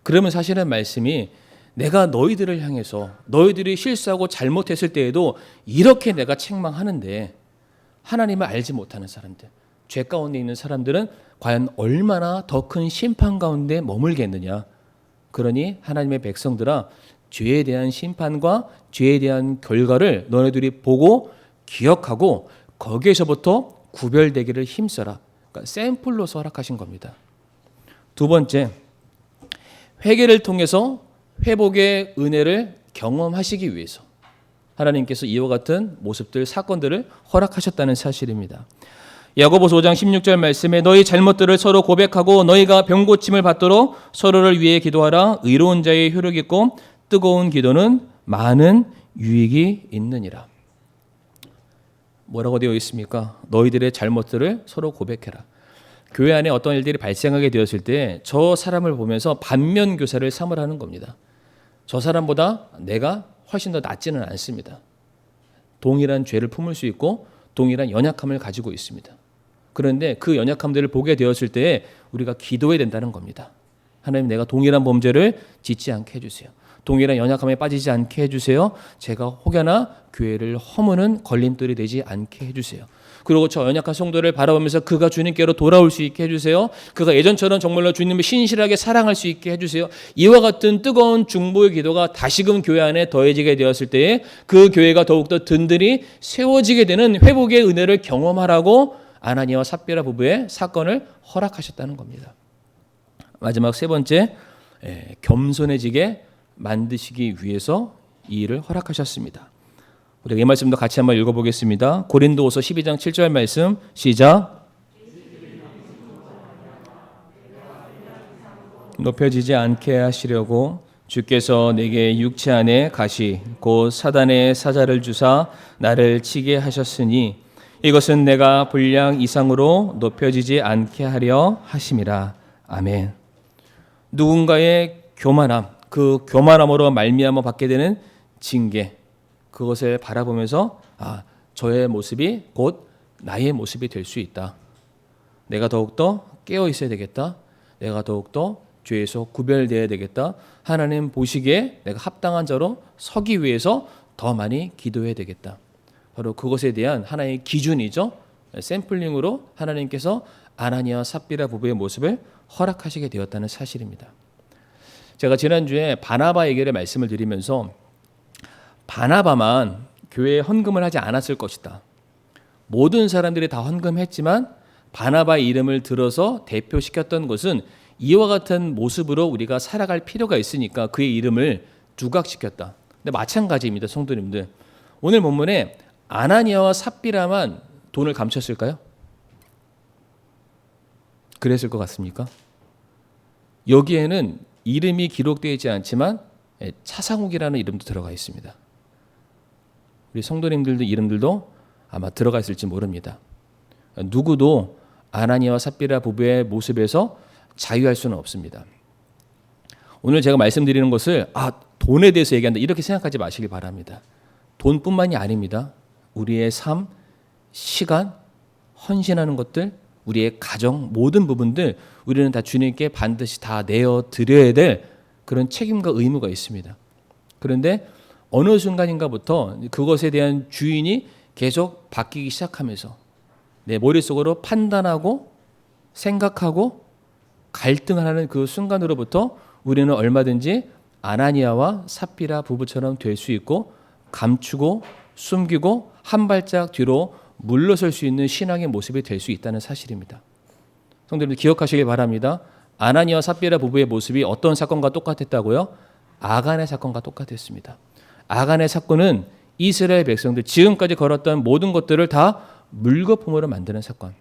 그러면 사실은 말씀이 내가 너희들을 향해서 너희들이 실수하고 잘못했을 때에도 이렇게 내가 책망하는데 하나님을 알지 못하는 사람들, 죄 가운데 있는 사람들은 과연 얼마나 더 큰 심판 가운데 머물겠느냐. 그러니 하나님의 백성들아, 죄에 대한 심판과 죄에 대한 결과를 너희들이 보고 기억하고 거기에서부터 구별되기를 힘써라. 그러니까 샘플로서 허락하신 겁니다. 두 번째, 회개를 통해서 회복의 은혜를 경험하시기 위해서 하나님께서 이와 같은 모습들, 사건들을 허락하셨다는 사실입니다. 야고보서 5장 16절 말씀에 너희 잘못들을 서로 고백하고 너희가 병고침을 받도록 서로를 위해 기도하라. 의로운 자의 효력이 있고 뜨거운 기도는 많은 유익이 있느니라. 뭐라고 되어 있습니까? 너희들의 잘못들을 서로 고백해라. 교회 안에 어떤 일들이 발생하게 되었을 때 저 사람을 보면서 반면 교사를 삼으라는 겁니다. 저 사람보다 내가 훨씬 더 낫지는 않습니다. 동일한 죄를 품을 수 있고 동일한 연약함을 가지고 있습니다. 그런데 그 연약함들을 보게 되었을 때 우리가 기도해야 된다는 겁니다. 하나님, 내가 동일한 범죄를 짓지 않게 해주세요. 동일한 연약함에 빠지지 않게 해주세요. 제가 혹여나 교회를 허무는 걸림돌이 되지 않게 해주세요. 그리고 저 연약한 성도를 바라보면서 그가 주님께로 돌아올 수 있게 해주세요. 그가 예전처럼 정말로 주님을 신실하게 사랑할 수 있게 해주세요. 이와 같은 뜨거운 중보의 기도가 다시금 교회 안에 더해지게 되었을 때에 그 교회가 더욱더 든든히 세워지게 되는 회복의 은혜를 경험하라고 아나니아와 삽비라 부부의 사건을 허락하셨다는 겁니다. 마지막 세 번째, 겸손해지게 만드시기 위해서 이 일을 허락하셨습니다. 우리가 이 말씀도 같이 한번 읽어보겠습니다. 고린도후서 12장 7절 말씀 시작. 높여지지 않게 하시려고 주께서 내게 육체 안에 가시 곧 사단의 사자를 주사 나를 치게 하셨으니 이것은 내가 분량 이상으로 높여지지 않게 하려 하심이라. 아멘. 누군가의 교만함, 그 교만함으로 말미암아 받게 되는 징계, 그것을 바라보면서 저의 모습이 곧 나의 모습이 될 수 있다. 내가 더욱더 깨어 있어야 되겠다. 내가 더욱더 죄에서 구별되어야 되겠다. 하나님 보시기에 내가 합당한 자로 서기 위해서 더 많이 기도해야 되겠다. 바로 그것에 대한 하나의 기준이죠. 샘플링으로 하나님께서 아나니아와 삽비라 부부의 모습을 허락하시게 되었다는 사실입니다. 제가 지난주에 바나바 얘기를 말씀을 드리면서 바나바만 교회에 헌금을 하지 않았을 것이다. 모든 사람들이 다 헌금했지만 바나바의 이름을 들어서 대표시켰던 것은 이와 같은 모습으로 우리가 살아갈 필요가 있으니까 그의 이름을 두각시켰다. 근데 마찬가지입니다, 성도님들. 오늘 본문에 아나니아와 삽비라만 돈을 감췄을까요? 그랬을 것 같습니까? 여기에는 이름이 기록되어 있지 않지만 차상욱이라는 이름도 들어가 있습니다. 우리 성도님들도 이름들도 아마 들어가 있을지 모릅니다. 누구도 아나니아와 삽비라 부부의 모습에서 자유할 수는 없습니다. 오늘 제가 말씀드리는 것을 돈에 대해서 얘기한다 이렇게 생각하지 마시기 바랍니다. 돈뿐만이 아닙니다. 우리의 삶, 시간, 헌신하는 것들, 우리의 가정 모든 부분들 우리는 다 주님께 반드시 다 내어드려야 될 그런 책임과 의무가 있습니다. 그런데 어느 순간인가부터 그것에 대한 주인이 계속 바뀌기 시작하면서 내 머릿속으로 판단하고 생각하고 갈등하는 그 순간으로부터 우리는 얼마든지 아나니아와 삽비라 부부처럼 될 수 있고 감추고 숨기고 한 발짝 뒤로 물러설 수 있는 신앙의 모습이 될 수 있다는 사실입니다. 성도님들 기억하시길 바랍니다. 아나니아와 삽비라 부부의 모습이 어떤 사건과 똑같았다고요? 아간의 사건과 똑같았습니다. 아간의 사건은 이스라엘 백성들 지금까지 걸었던 모든 것들을 다 물거품으로 만드는 사건.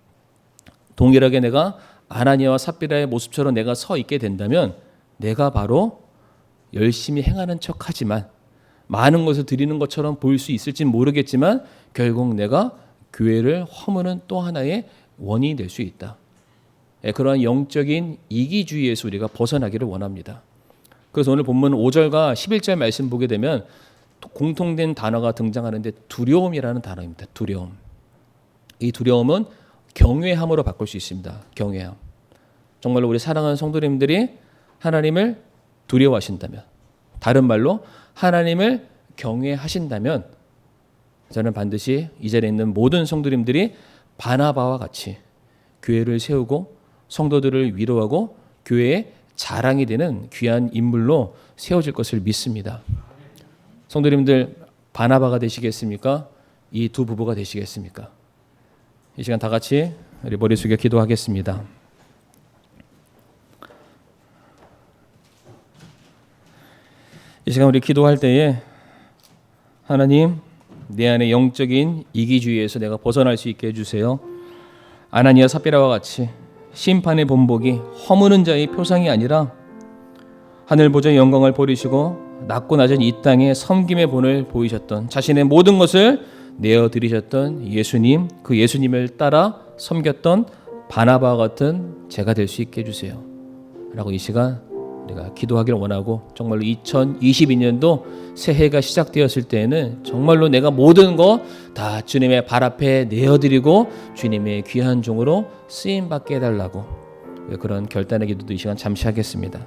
동일하게 내가 아나니아와 삽비라의 모습처럼 내가 서 있게 된다면 내가 바로 열심히 행하는 척하지만 많은 것을 드리는 것처럼 보일 수 있을지 모르겠지만 결국 내가 교회를 허무는 또 하나의 원인이 될 수 있다. 그러한 영적인 이기주의에서 우리가 벗어나기를 원합니다. 그래서 오늘 본문 5절과 11절 말씀 보게 되면 공통된 단어가 등장하는데 두려움이라는 단어입니다. 두려움. 이 두려움은 경외함으로 바꿀 수 있습니다. 경외함. 정말로 우리 사랑하는 성도님들이 하나님을 두려워하신다면, 다른 말로 하나님을 경외하신다면 저는 반드시 이 자리에 있는 모든 성도님들이 바나바와 같이 교회를 세우고 성도들을 위로하고 교회의 자랑이 되는 귀한 인물로 세워질 것을 믿습니다. 성도님들 바나바가 되시겠습니까? 이 두 부부가 되시겠습니까? 이 시간 다 같이 우리 머리 숙여 기도하겠습니다. 이 시간 우리 기도할 때에 하나님 내 안에 영적인 이기주의에서 내가 벗어날 수 있게 해주세요. 아나니아 삽비라와 같이 심판의 본보기 허무는 자의 표상이 아니라 하늘 보좌의 영광을 버리시고 낮고 낮은 이 땅에 섬김의 본을 보이셨던 자신의 모든 것을 내어드리셨던 예수님, 그 예수님을 따라 섬겼던 바나바와 같은 제가 될 수 있게 해주세요 라고 이 시간 우리가 기도하기를 원하고, 정말로 2022년도 새해가 시작되었을 때에는 정말로 내가 모든 거 다 주님의 발 앞에 내어드리고 주님의 귀한 종으로 쓰임받게 해달라고, 그런 결단의 기도도 이 시간 잠시 하겠습니다.